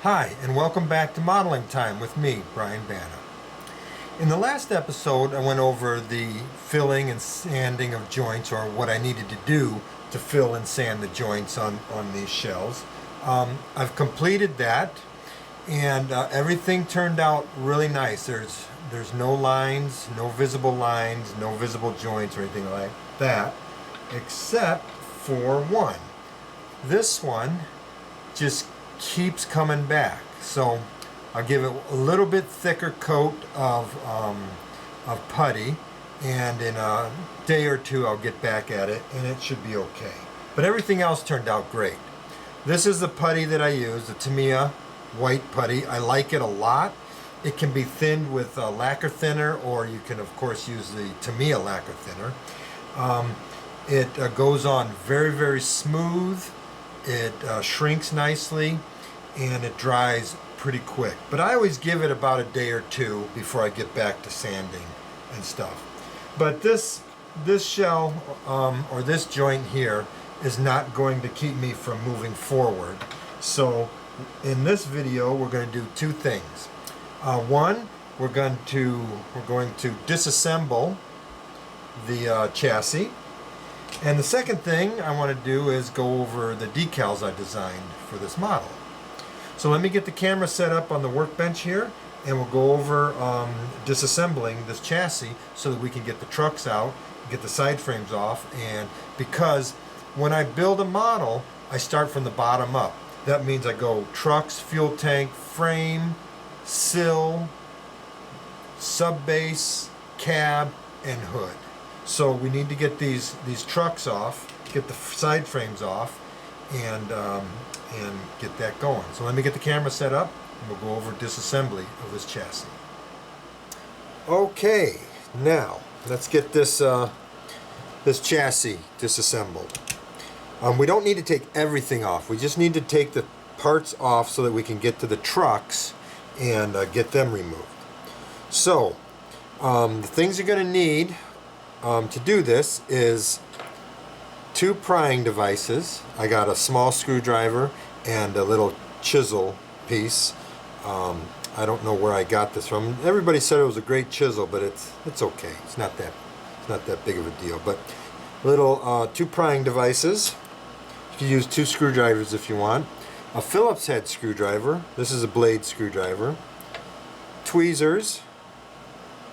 Hi, and welcome back to Modeling Time with me, Brian Banna. In the last episode, I went over the filling and sanding of joints, or what I needed to do to fill and sand the joints on these shells. I've completed that, and everything turned out really nice. There's no lines, no visible joints or anything like that, except for one. This one just keeps coming back. So I'll give it a little bit thicker coat of putty, and in a day or two I'll get back at it and it should be okay. But everything else turned out great. This is the putty that I use, the Tamiya white putty. I like it a lot. It can be thinned with lacquer thinner, or you can of course use the Tamiya lacquer thinner. It goes on very, very smooth. It shrinks nicely, and it dries pretty quick. But I always give it about a day or two before I get back to sanding and stuff. But this shell, or this joint here, is not going to keep me from moving forward. So in this video we're going to do two things. One, we're going to disassemble the chassis. And the second thing I want to do is go over the decals I designed for this model. So let me get the camera set up on the workbench here, and we'll go over disassembling this chassis so that we can get the trucks out, get the side frames off. And because when I build a model, I start from the bottom up. That means I go trucks, fuel tank, frame, sill, subbase, cab, and hood. So we need to get these trucks off, get the side frames off, and get that going. So let me get the camera set up, and we'll go over disassembly of this chassis. Okay, now let's get this chassis disassembled. We don't need to take everything off. We just need to take the parts off so that we can get to the trucks and get them removed. So the things you're going to need to do this is two prying devices. I got a small screwdriver and a little chisel piece. I don't know where I got this from. Everybody said it was a great chisel, but it's okay. It's not that big of a deal. But little two prying devices. You can use two screwdrivers if you want. A Phillips head screwdriver. This is a blade screwdriver. Tweezers.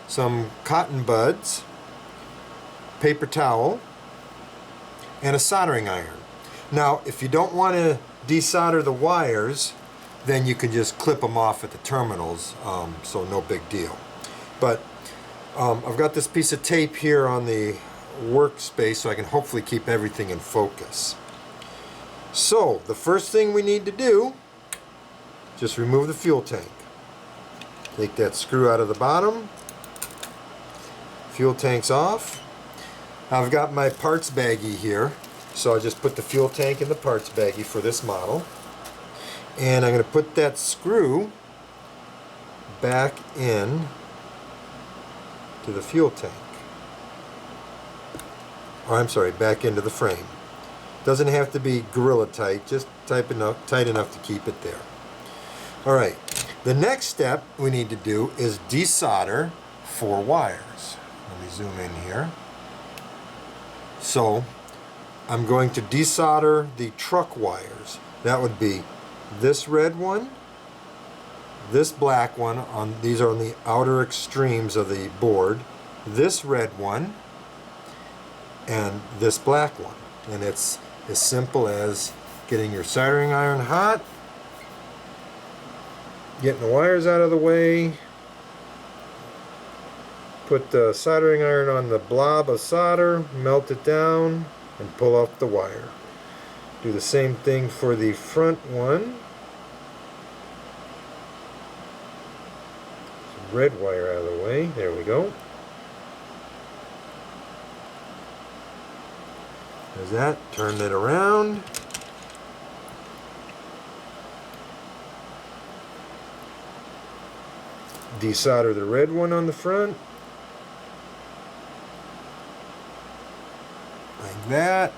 Some cotton buds. Paper towel, and a soldering iron. Now, if you don't want to desolder the wires, then you can just clip them off at the terminals, so no big deal. But I've got this piece of tape here on the workspace so I can hopefully keep everything in focus. So the first thing we need to do, just remove the fuel tank. Take that screw out of the bottom. Fuel tank's off. I've got my parts baggie here, so I just put the fuel tank in the parts baggie for this model, and I'm going to put that screw back in to the fuel tank, or I'm sorry, back into the frame. Doesn't have to be gorilla tight, just tight enough to keep it there. Alright, the next step we need to do is desolder 4 wires. Let me zoom in here. So I'm going to desolder the truck wires. That would be this red one, this black one, these are on the outer extremes of the board, this red one, and this black one. And it's as simple as getting your soldering iron hot, getting the wires out of the way, put the soldering iron on the blob of solder, melt it down, and pull off the wire. Do the same thing for the front one. Some red wire out of the way. There we go. There's that. Turn it around. Desolder the red one on the front. Like that.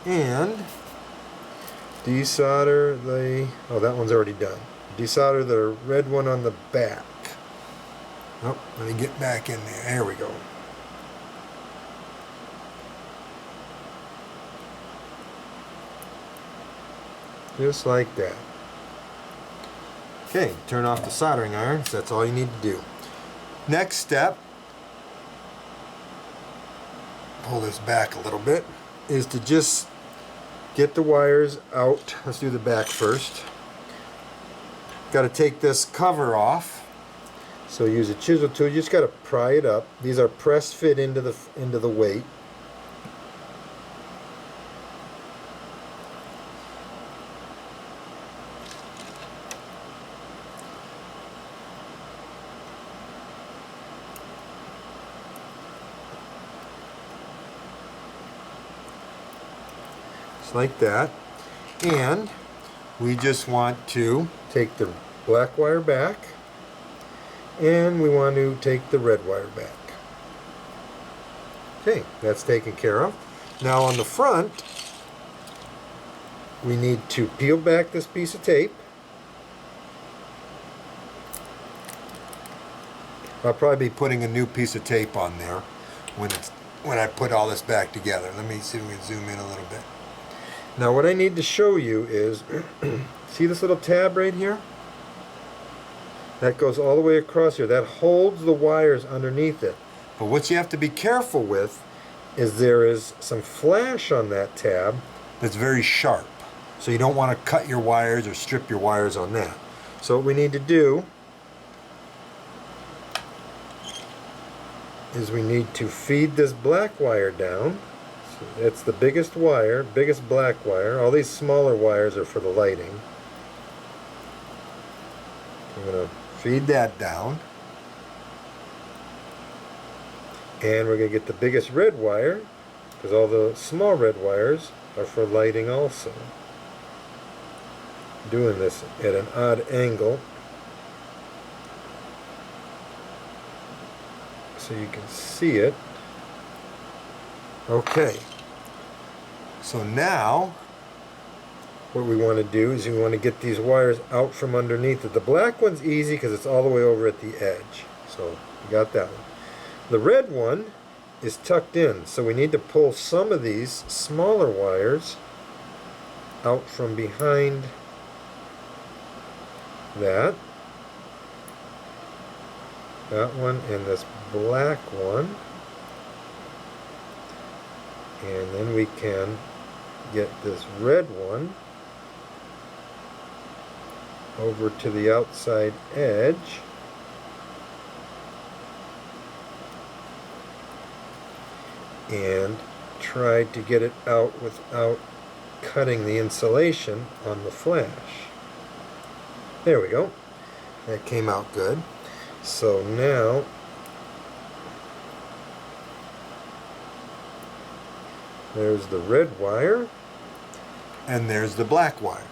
And desolder the, oh, that one's already done. Desolder the red one on the back. Oh, let me get back in there. There we go. Just like that. Okay, turn off the soldering iron, so that's all you need to do. Next step, pull this back a little bit, is to just get the wires out. Let's do the back first. Got to take this cover off. So use a chisel tool. You just got to pry it up. These are press fit into the weight. Just like that. And we just want to take the black wire back, and we want to take the red wire back. Okay, that's taken care of. Now on the front, we need to peel back this piece of tape. I'll probably be putting a new piece of tape on there when I put all this back together. Let me see if we can zoom in a little bit. Now what I need to show you is, see this little tab right here? That goes all the way across here. That holds the wires underneath it. But what you have to be careful with is there is some flash on that tab that's very sharp. So you don't want to cut your wires or strip your wires on that. So what we need to do is we need to feed this black wire down. So it's the biggest wire, biggest black wire. All these smaller wires are for the lighting. I'm going to feed that down. And we're going to get the biggest red wire, because all the small red wires are for lighting also. Doing this at an odd angle so you can see it. Okay, so now what we want to do is we want to get these wires out from underneath it. The black one's easy because it's all the way over at the edge. So we got that one. The red one is tucked in, so we need to pull some of these smaller wires out from behind that. That one and this black one. And then we can get this red one over to the outside edge. And try to get it out without cutting the insulation on the flash. There we go. That came out good. So now there's the red wire and there's the black wire.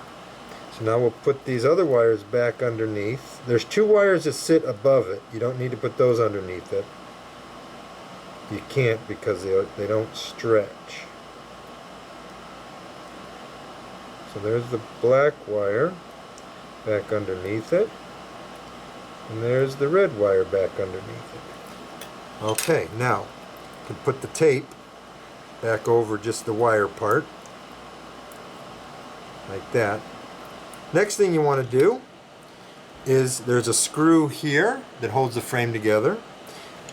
So now we'll put these other wires back underneath. There's two wires that sit above it. You don't need to put those underneath it. You can't because they don't stretch. So there's the black wire back underneath it. And there's the red wire back underneath it. Okay, now you can put the tape back over just the wire part. Like that. Next thing you want to do is there's a screw here that holds the frame together,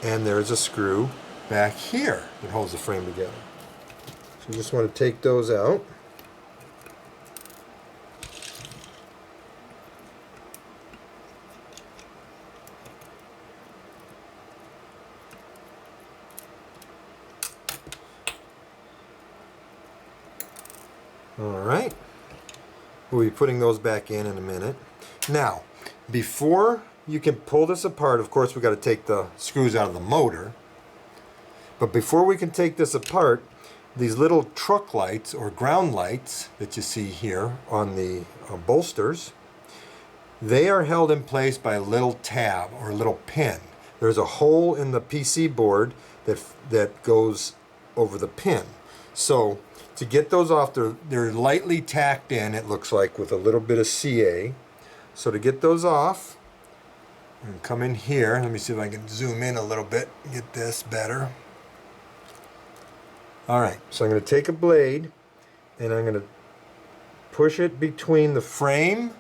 and there's a screw back here that holds the frame together. So you just want to take those out. Alright, we'll be putting those back in a minute. Now, before you can pull this apart, of course we've got to take the screws out of the motor. But before we can take this apart, these little truck lights or ground lights that you see here on the bolsters, they are held in place by a little tab or a little pin. There's a hole in the PC board that goes over the pin. So to get those off, they're lightly tacked in, it looks like, with a little bit of CA. So to get those off, and come in here, let me see if I can zoom in a little bit, get this better. Alright, so I'm going to take a blade and I'm going to push it between the frame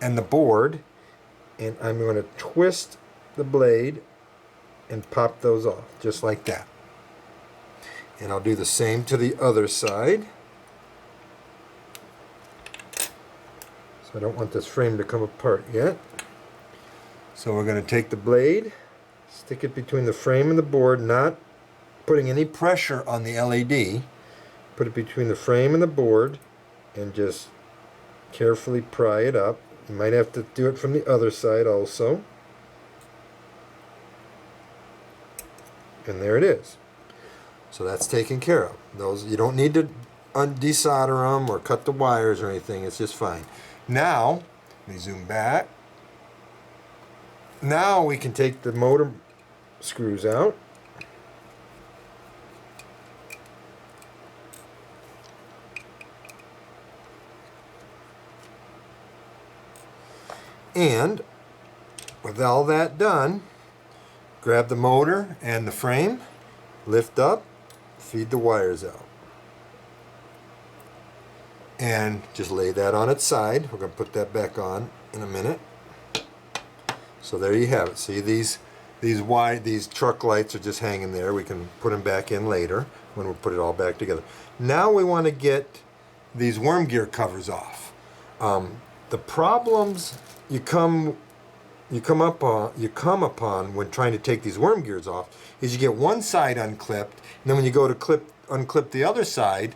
and the board, and I'm going to twist the blade and pop those off, just like that. And I'll do the same to the other side. So I don't want this frame to come apart yet. So we're going to take the blade, stick it between the frame and the board, not putting any pressure on the LED. Put it between the frame and the board and just carefully pry it up. You might have to do it from the other side also. And there it is. So that's taken care of. Those, you don't need to desolder them or cut the wires or anything. It's just fine. Now, let me zoom back. Now we can take the motor screws out. And with all that done, grab the motor and the frame, lift up, feed the wires out. And just lay that on its side. We're going to put that back on in a minute. So there you have it. See, these truck lights are just hanging there. We can put them back in later when we put it all back together. Now we want to get these worm gear covers off. The problems you come upon when trying to take these worm gears off is you get one side unclipped, and then when you go to unclip the other side,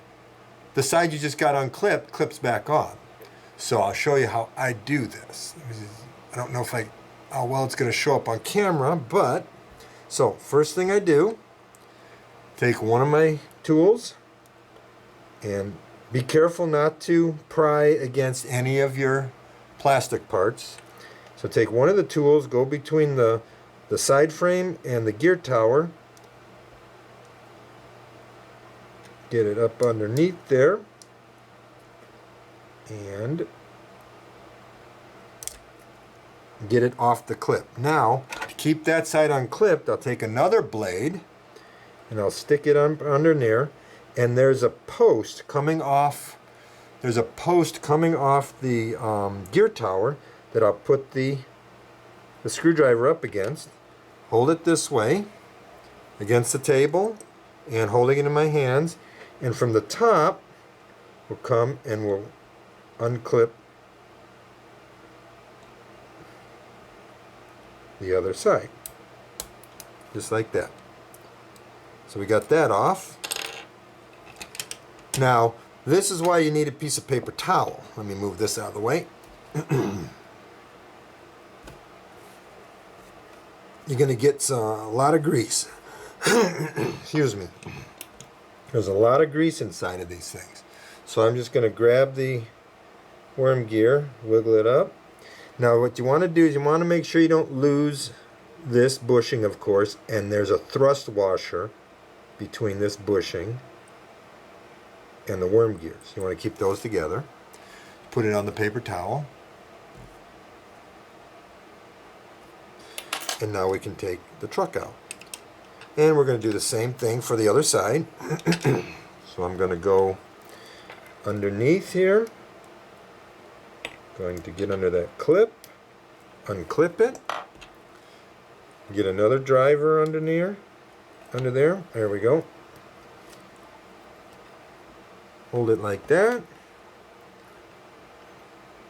the side you just got unclipped clips back on. So I'll show you how I do this. I don't know how well it's going to show up on camera, but so first thing I do, take one of my tools and be careful not to pry against any of your plastic parts. So take one of the tools, go between the side frame and the gear tower, get it up underneath there, and get it off the clip. Now, to keep that side unclipped, I'll take another blade and I'll stick it under there, and there's a post coming off. There's a post coming off the gear tower that I'll put the screwdriver up against. Hold it this way against the table and holding it in my hands, and from the top we'll come and we'll unclip the other side, just like that. So we got that off. Now this is why you need a piece of paper towel. Let me move this out of the way. You're going to get a lot of grease. Excuse me. There's a lot of grease inside of these things. So I'm just going to grab the worm gear, wiggle it up. Now what you want to do is you want to make sure you don't lose this bushing, of course, and there's a thrust washer between this bushing and the worm gears. You want to keep those together. Put it on the paper towel. And now we can take the truck out. And we're going to do the same thing for the other side. So I'm going to go underneath here. Going to get under that clip, unclip it, get another driver under there. There we go. Hold it like that.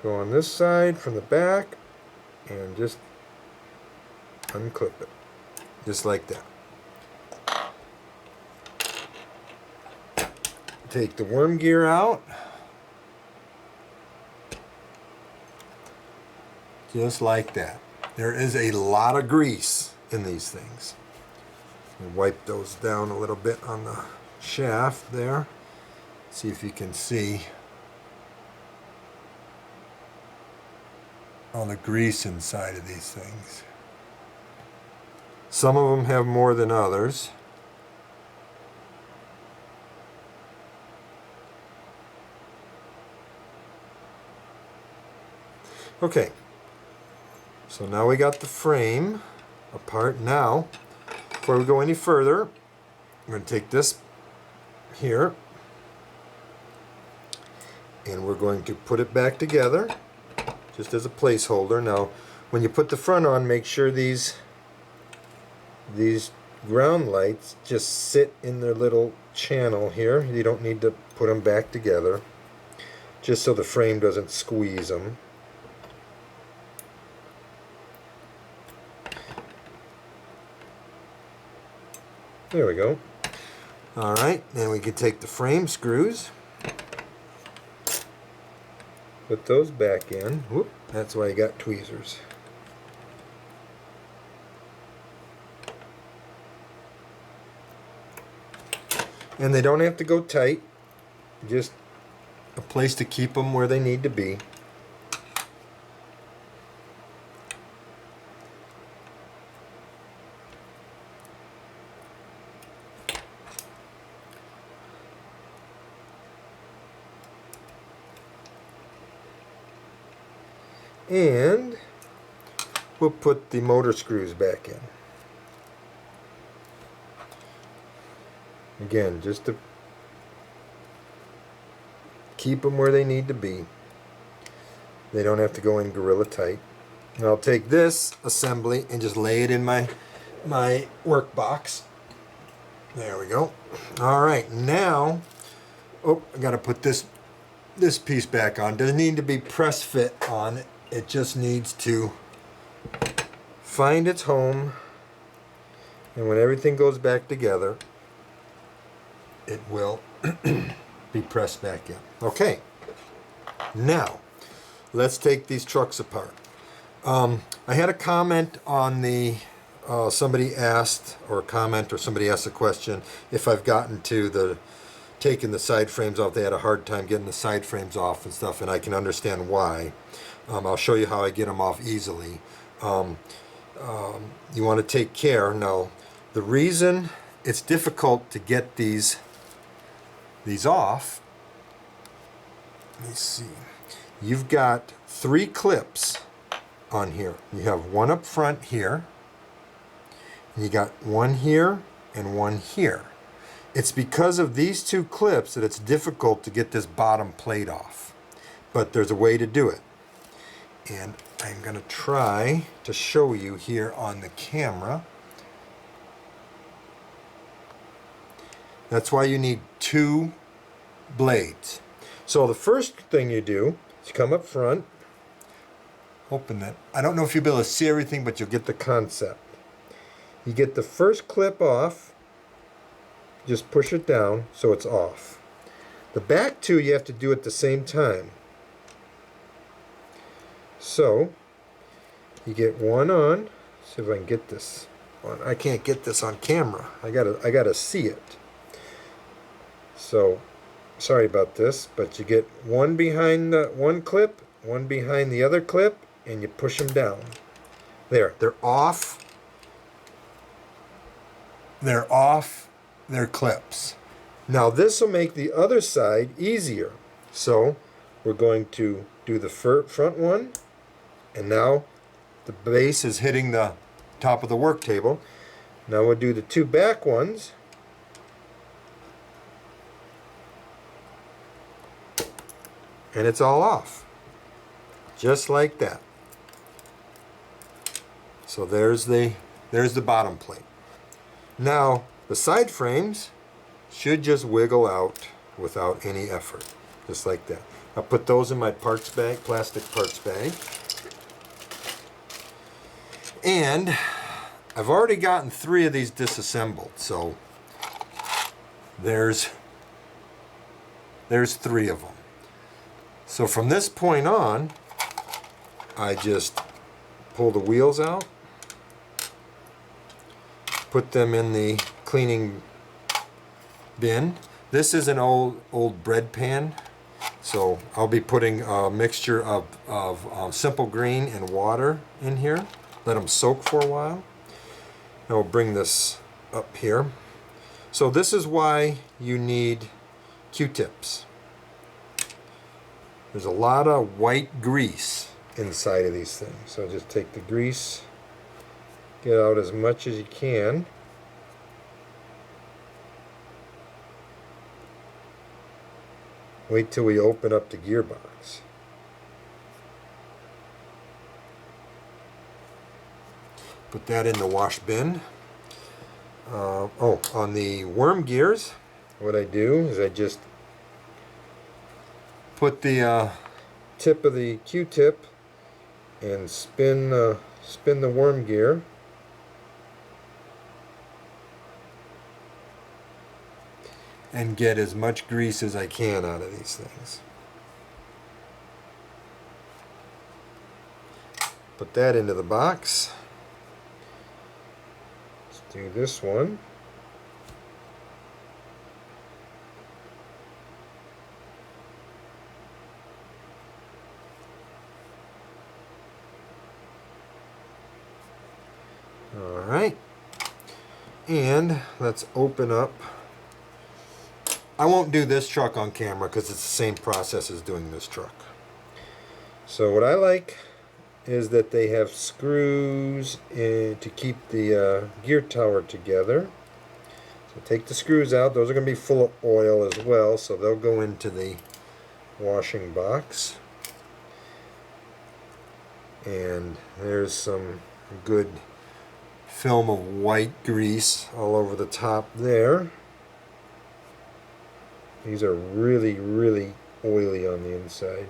Go on this side from the back and just unclip it, just like that. Take the worm gear out, just like that. There is a lot of grease in these things. Wipe those down a little bit on the shaft there. See if you can see all the grease inside of these things. Some of them have more than others. Okay, so now we got the frame apart. Now, before we go any further, I'm going to take this here and we're going to put it back together just as a placeholder. Now, when you put the front on, make sure these ground lights just sit in their little channel here. You don't need to put them back together, just so the frame doesn't squeeze them. There we go. Alright, then we can take the frame screws, put those back in. Whoop, that's why you got tweezers. And they don't have to go tight, just a place to keep them where they need to be. And we'll put the motor screws back in. Again, just to keep them where they need to be. They don't have to go in Gorilla tight. And I'll take this assembly and just lay it in my work box. There we go. Alright, now, oh, I gotta put this piece back on. Doesn't need to be press fit on. It just needs to find its home, and when everything goes back together, it will be pressed back in. Okay, now let's take these trucks apart. I had a comment on the somebody asked, or a comment, or somebody asked a question if I've gotten to the taking the side frames off. They had a hard time getting the side frames off and stuff, and I can understand why. I'll show you how I get them off easily. You want to take care. Now, the reason it's difficult to get these off, let me see. You've got 3 clips on here. You have one up front here, and you got one here and one here. It's because of these 2 clips that it's difficult to get this bottom plate off. But there's a way to do it. And I'm going to try to show you here on the camera. That's why you need 2 blades. So the first thing you do is come up front, open that. I don't know if you'll be able to see everything, but you'll get the concept. You get the first clip off, just push it down so it's off. The back 2 you have to do at the same time. So you get one on. See if I can get this on. I can't get this on camera. I gotta see it. So sorry about this, but you get one behind the one clip, one behind the other clip, and you push them down. There, they're off. They're off their clips. Now this will make the other side easier. So we're going to do the front one, and now the base is hitting the top of the work table. Now we'll do the 2 back ones. And it's all off. Just like that. So there's the bottom plate. Now the side frames should just wiggle out without any effort. Just like that. I'll put those in my parts bag, plastic parts bag. And I've already gotten 3 of these disassembled, so there's 3 of them. So from this point on, I just pull the wheels out, put them in the cleaning bin. This is an old bread pan, so I'll be putting a mixture of simple green and water in here. Let them soak for a while. Now we'll bring this up here. So this is why you need Q-tips. There's a lot of white grease inside of these things. So just take the grease, get out as much as you can. Wait till we open up the gearbox. Put that in the wash bin. Oh, on the worm gears, what I do is I just put the tip of the Q-tip and spin the worm gear. And get as much grease as I can out of these things. Put that into the box. Let's do this one. All right. And let's open up. I won't do this truck on camera because it's the same process as doing this truck. So what I like is that they have screws to keep the gear tower together. So take the screws out. Those are going to be full of oil as well, so they'll go into the washing box. And there's some good film of white grease all over the top there. These are really, really oily on the inside.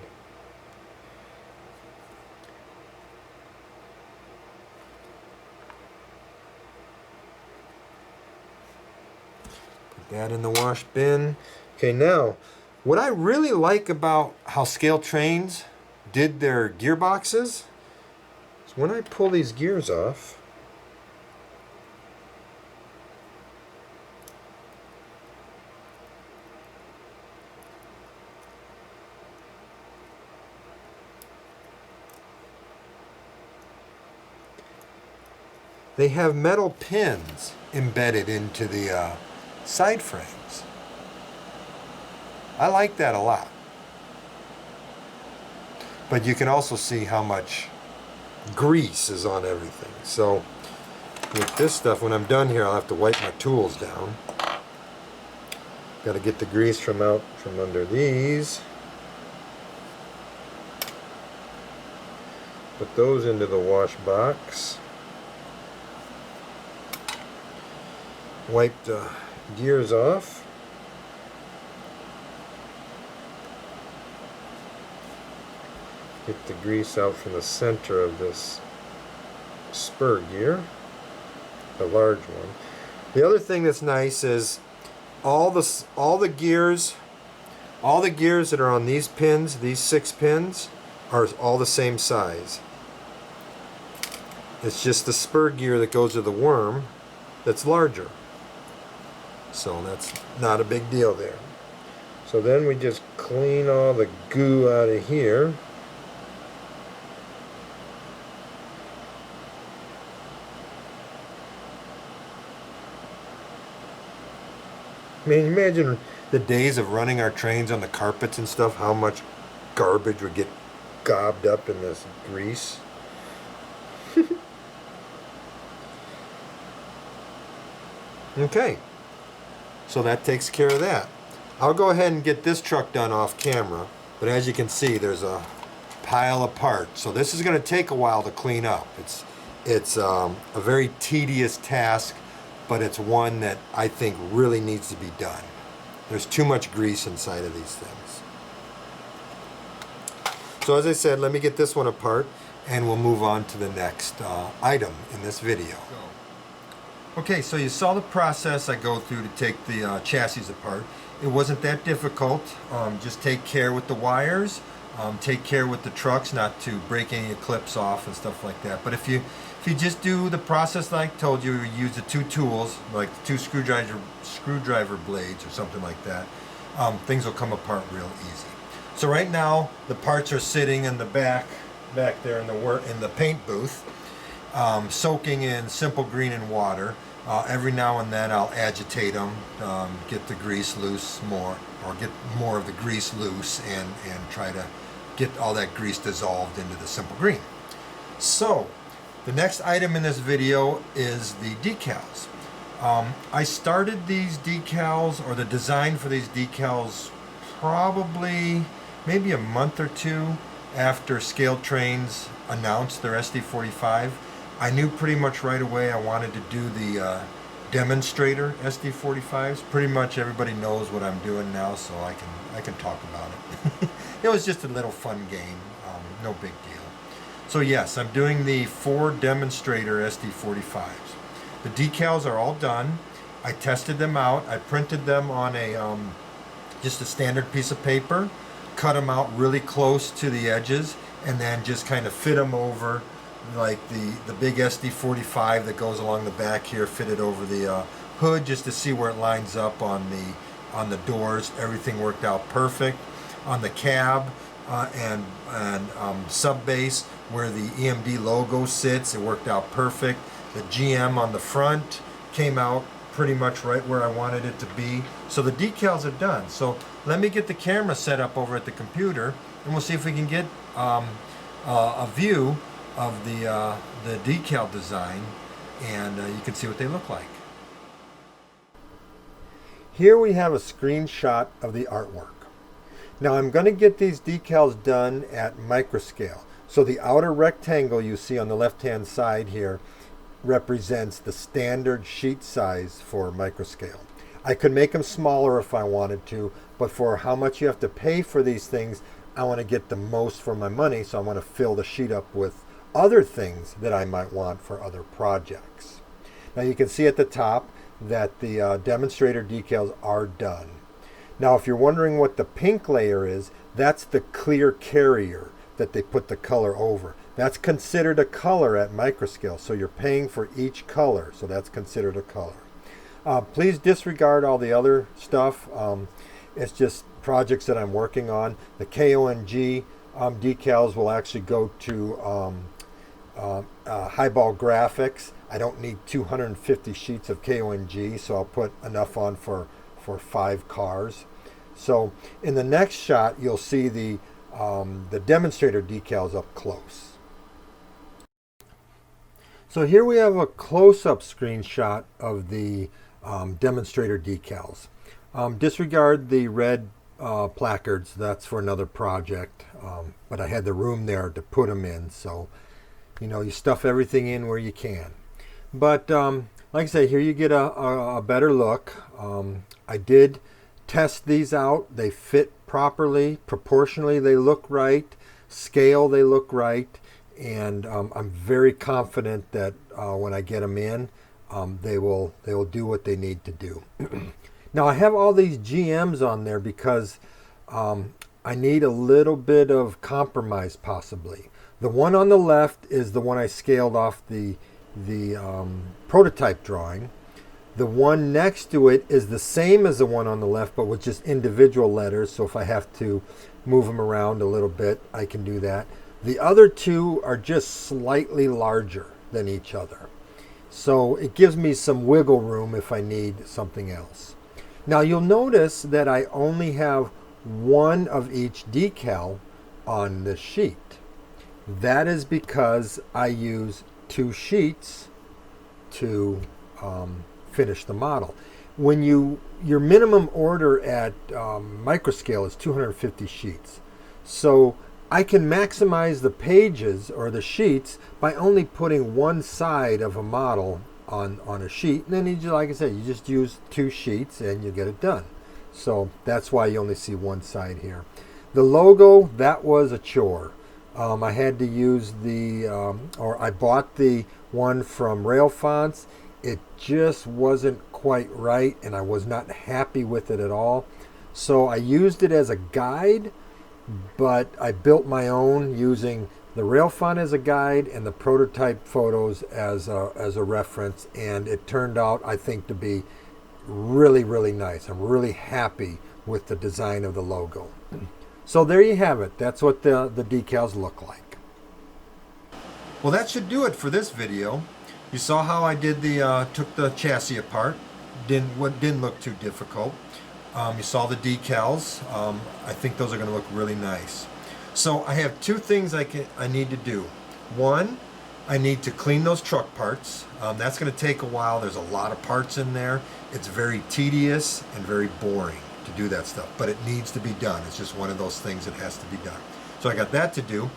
Put that in the wash bin. Okay, now, what I really like about how Scale Trains did their gearboxes is when I pull these gears off, they have metal pins embedded into the side frames. I like that a lot. But you can also see how much grease is on everything. So with this stuff, when I'm done here, I'll have to wipe my tools down. Got to get the grease from out from under these. Put those into the wash box. Wipe the gears off. Get the grease out from the center of this spur gear, the large one. The other thing that's nice is all the gears that are on these pins, these 6 pins, are all the same size. It's just the spur gear that goes to the worm that's larger. So that's not a big deal there. So then we just clean all the goo out of here. I mean, imagine the days of running our trains on the carpets and stuff, how much garbage would get gobbed up in this grease. Okay. So that takes care of that. I'll go ahead and get this truck done off camera, but as you can see, there's a pile of parts. So this is going to take a while to clean up. It's a very tedious task, but it's one that I think really needs to be done. There's too much grease inside of these things. So as I said, let me get this one apart, and we'll move on to the next item in this video. Okay, so you saw the process I go through to take the chassis apart. It wasn't that difficult. Just take care with the wires, take care with the trucks not to break any clips off and stuff like that. But if you just do the process like I told you, you use the 2 tools, like the 2 screwdriver blades or something like that, things will come apart real easy. So right now the parts are sitting in the back there in the paint booth, soaking in simple green and water. Every now and then I'll agitate them, get the grease loose more, or get more of the grease loose, and try to get all that grease dissolved into the simple green. So the next item in this video is the decals. I started these decals, or the design for these decals, probably maybe a month or two after Scale Trains announced their SD45. I knew pretty much right away I wanted to do the demonstrator SD45s. Pretty much everybody knows what I'm doing now, so I can talk about it. It was just a little fun game, no big deal. So yes, I'm doing the 4 demonstrator SD45s. The decals are all done. I tested them out. I printed them on a just a standard piece of paper, cut them out really close to the edges, and then just kind of fit them over, like the big SD45 that goes along the back here, fitted over the hood just to see where it lines up on the doors. Everything worked out perfect. On the cab and sub base where the EMD logo sits, it worked out perfect. The GM on the front came out pretty much right where I wanted it to be. So the decals are done. So let me get the camera set up over at the computer, and we'll see if we can get a view of the decal design, and you can see what they look like. Here we have a screenshot of the artwork. Now I'm going to get these decals done at microscale. So the outer rectangle you see on the left-hand side here represents the standard sheet size for microscale. I could make them smaller if I wanted to, but for how much you have to pay for these things, I want to get the most for my money, so I want to fill the sheet up with other things that I might want for other projects. Now you can see at the top that the demonstrator decals are done. Now if you're wondering what the pink layer is, that's the clear carrier that they put the color over. That's considered a color at microscale, so you're paying for each color, so that's considered a color. Please disregard all the other stuff. It's just projects that I'm working on. The KONG decals will actually go to Highball Graphics. I don't need 250 sheets of KONG, so I'll put enough on for 5 cars. So in the next shot, you'll see the demonstrator decals up close. So here we have a close-up screenshot of the demonstrator decals. Disregard the red placards, that's for another project, but I had the room there to put them in, so you stuff everything in where you can. But like I say, here you get a better look. I did test these out. They fit properly, proportionally they look right, scale they look right, and I'm very confident that when I get them in, they will do what they need to do. Now I have all these GMs on there because I need a little bit of compromise possibly. The one on the left is the one I scaled off the prototype drawing. The one next to it is the same as the one on the left, but with just individual letters, so if I have to move them around a little bit, I can do that. The other two are just slightly larger than each other. So it gives me some wiggle room if I need something else. Now you'll notice that I only have one of each decal on this sheet. That is because I use 2 sheets to finish the model. When your minimum order at microscale is 250 sheets. So I can maximize the pages or the sheets by only putting one side of a model on a sheet, and then like I said, you just use 2 sheets and you get it done. So that's why you only see one side here. The logo, that was a chore. I had to use or I bought the one from Rail Fonts. It just wasn't quite right, and I was not happy with it at all. So I used it as a guide, but I built my own using the rail font as a guide and the prototype photos as a reference, and it turned out, I think, to be really, really nice. I'm really happy with the design of the logo. So there you have it. That's what the decals look like. Well, that should do it for this video. You saw how I did took the chassis apart. Didn't look too difficult. You saw the decals. I think those are going to look really nice. So I have two things I need to do. One, I need to clean those truck parts. That's going to take a while. There's a lot of parts in there. It's very tedious and very boring to do that stuff, but it needs to be done. It's just one of those things that has to be done. So I got that to do.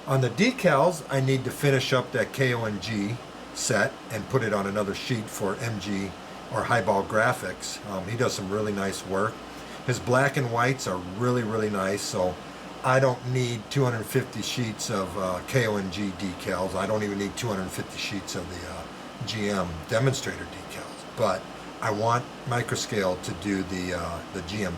On the decals, I need to finish up that KONG set and put it on another sheet for MG or Highball Graphics. He does some really nice work. His black and whites are really, really nice, so I don't need 250 sheets of KONG decals. I don't even need 250 sheets of the GM demonstrator decals, but I want Microscale to do the GM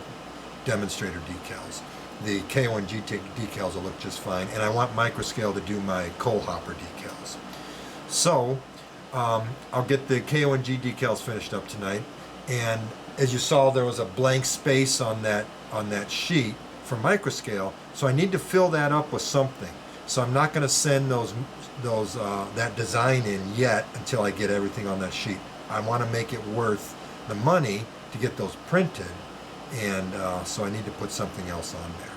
demonstrator decals. The KONG decals will look just fine, and I want Microscale to do my coal hopper decals. So I'll get the KONG decals finished up tonight, and as you saw, there was a blank space on that sheet for Microscale, so I need to fill that up with something. So I'm not going to send that design in yet until I get everything on that sheet. I want to make it worth the money to get those printed, and so I need to put something else on there.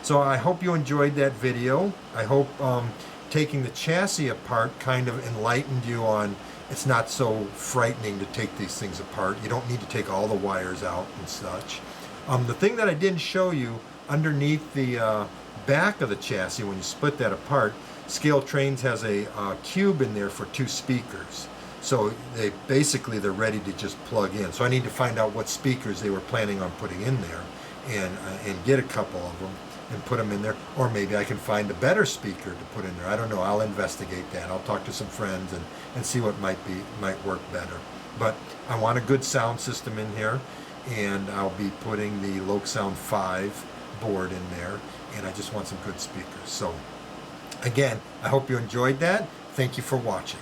So I hope you enjoyed that video. I hope taking the chassis apart kind of enlightened you on it's not so frightening to take these things apart. You don't need to take all the wires out and such. The thing that I didn't show you, underneath the back of the chassis, when you split that apart, Scale Trains has a cube in there for 2 speakers. So they're ready to just plug in. So I need to find out what speakers they were planning on putting in there and get a couple of them and put them in there. Or maybe I can find a better speaker to put in there. I don't know. I'll investigate that. I'll talk to some friends and see what might work better. But I want a good sound system in here, and I'll be putting the Loke Sound 5 board in there, and I just want some good speakers. So again, I hope you enjoyed that. Thank you for watching.